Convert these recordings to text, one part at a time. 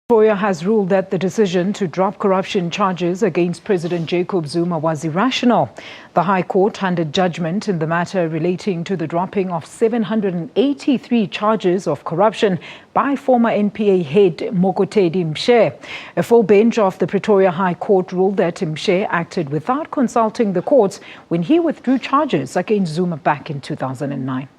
Pretoria has ruled that the decision to drop corruption charges against President Jacob Zuma was irrational. The High Court handed judgment in the matter relating to the dropping of 783 charges of corruption by former NPA head Mokotedi Mpshe. A full bench of the Pretoria High Court ruled that Mpshe acted without consulting the courts when he withdrew charges against Zuma back in 2009.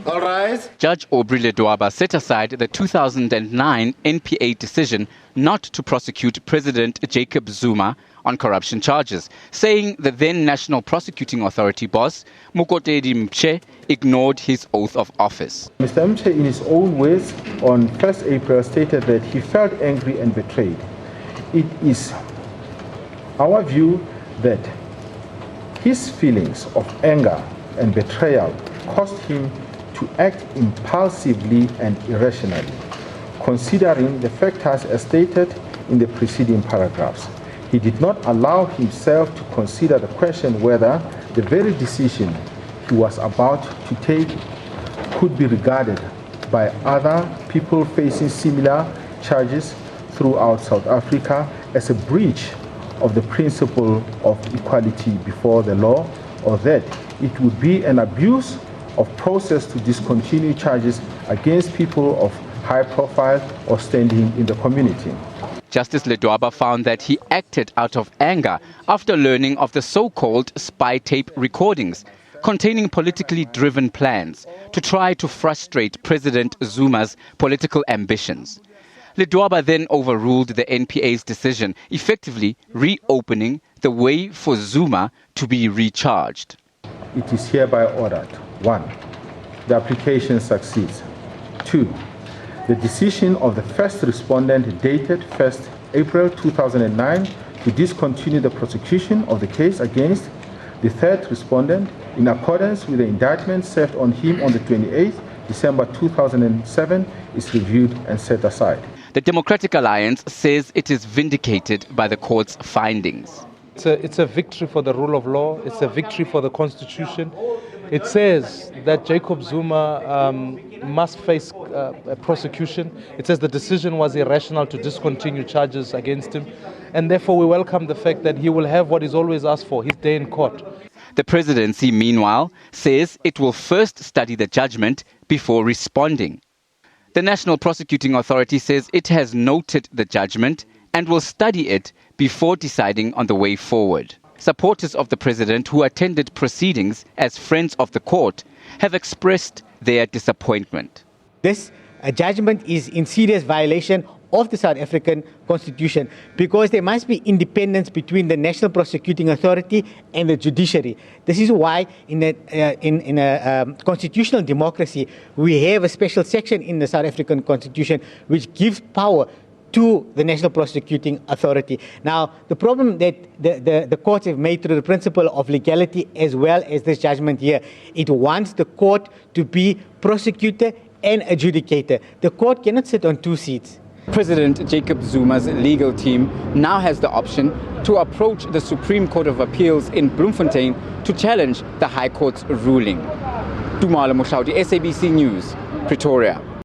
All right. Judge Aubrey Ledwaba set aside the 2009 NPA decision not to prosecute President Jacob Zuma on corruption charges, saying the then National Prosecuting Authority boss, Mokotedi Mpshe, ignored his oath of office. Mr. Mpshe, in his own words, on 1st April stated that he felt angry and betrayed. It is our view that his feelings of anger and betrayal caused him to act impulsively and irrationally, considering the factors as stated in the preceding paragraphs. He did not allow himself to consider the question whether the very decision he was about to take could be regarded by other people facing similar charges throughout South Africa as a breach of the principle of equality before the law, or that it would be an abuse of process to discontinue charges against people of high profile or standing in the community. Justice Ledwaba found that he acted out of anger after learning of the so-called spy tape recordings containing politically driven plans to try to frustrate President Zuma's political ambitions. Ledwaba then overruled the NPA's decision, effectively reopening the way for Zuma to be recharged. It is hereby ordered: 1. The application succeeds. 2. The decision of the first respondent dated 1st April 2009 to discontinue the prosecution of the case against the third respondent in accordance with the indictment served on him on the 28th December 2007 is reviewed and set aside. The Democratic Alliance says it is vindicated by the court's findings. It's a victory for the rule of law. It's a victory for the Constitution. It says that Jacob Zuma must face a prosecution. It says the decision was irrational to discontinue charges against him. And therefore we welcome the fact that he will have what he's always asked for, his day in court. The presidency, meanwhile, says it will first study the judgment before responding. The National Prosecuting Authority says it has noted the judgment and will study it before deciding on the way forward. Supporters of the president who attended proceedings as friends of the court have expressed their disappointment. This judgment is in serious violation of the South African Constitution, because there must be independence between the National Prosecuting Authority and the judiciary. This is why in a constitutional democracy we have a special section in the South African Constitution which gives power to the National Prosecuting Authority. Now, the problem that the courts have made through the principle of legality as well as this judgment here, it wants the court to be prosecutor and adjudicator. The court cannot sit on two seats. President Jacob Zuma's legal team now has the option to approach the Supreme Court of Appeals in Bloemfontein to challenge the High Court's ruling. Dumala Moshauti, SABC News, Pretoria.